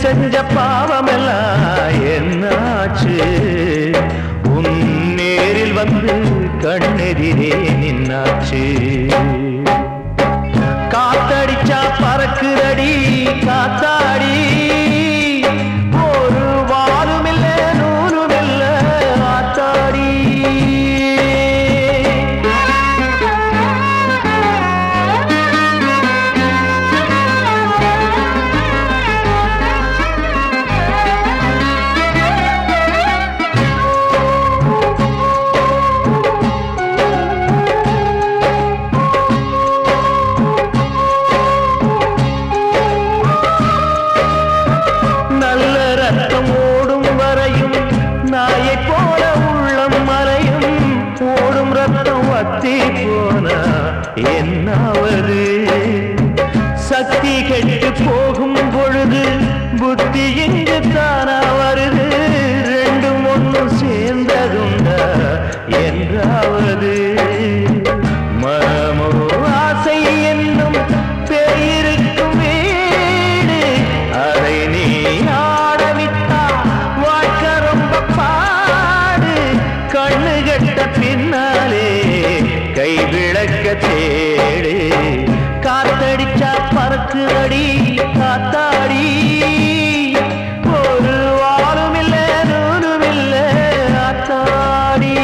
செஞ்ச பாவமெல்லாம் என்னாச்சு உன் நேரில் வந்து கண்ணெதிரே நின்னாச்சு காத்தடிச்சா பறக்குதடி காத்தாடி ஒரு வாரும் இல்ல நூறும் இல்ல ஆத்தாடி நாயைப் போல உள்ளம் மறையும் ஓடும் ரத்தம் வத்தி போனா என்னாவது சக்தி கெட்டு போகும் பொழுது புத்தி இங்கு தானா வருது ரெண்டும் ஒன்றும் சேர்ந்ததுண்டா என்றாவது மனமோ ஆசை என்னும் பேயிருக்கும் வீடு அதை நீ ஆடவிட்டா வாழ்க்கை ரொம்ப பாடு கண்ணு கட்ட பின்னாலே கை விளக்க தேடு காத்தடிச்சா பறக்குதடி காத்தாடி ஒரு வாரும் இல்ல நூறும் இல்ல ஆத்தாடி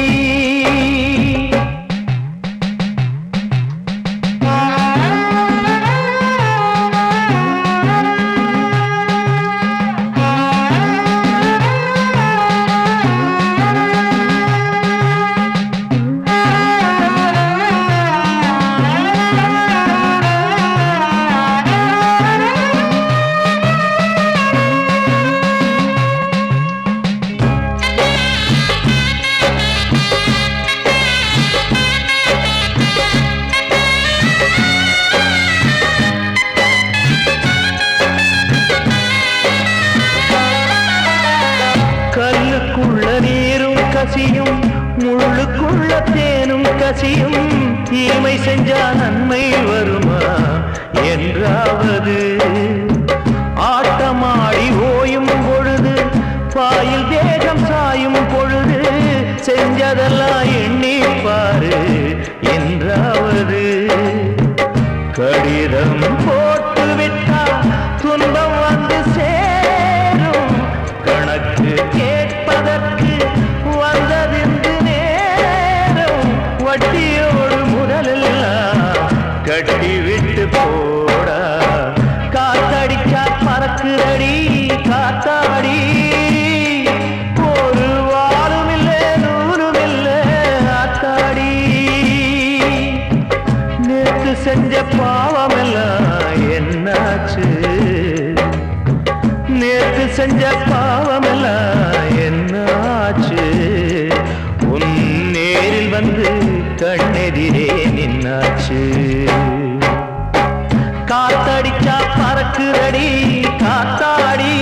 கல்லுக்குள்ள நீரும் கசியும் முள்ளுக்குள்ள தேனும் கசியும் தீமை செஞ்சா நன்மை வருமா என்றாவது ஆட்டமாடி ஓயும் பொழுது பாயில் தேகம் சாயும் பொழுது செஞ்சதெல்லாம் எண்ணி பாரு என்றாவது கடிதம் போட்டு விட்டா துன்பம் வந்து சேரும் கணக்கு கேட்பதற்கு வந்ததின்று நேரம் வட்டியோடு முதலெல்லாம் கட்டி விட்டு போடா காத்தடிச்சா பறக்குதடி காத்தாடி ஒரு வாரும் இல்ல நூறும் இல்ல ஆத்தாடி நேற்று செஞ்ச பாவமெல்லாம் என்னாச்சு நேற்று செஞ்ச பாவமெல்லாம் என்னாச்சு உன் நேரில் வந்து கண்ணெதிரே நின்னாச்சு காத்தடிச்சா பறக்குதடி காத்தாடி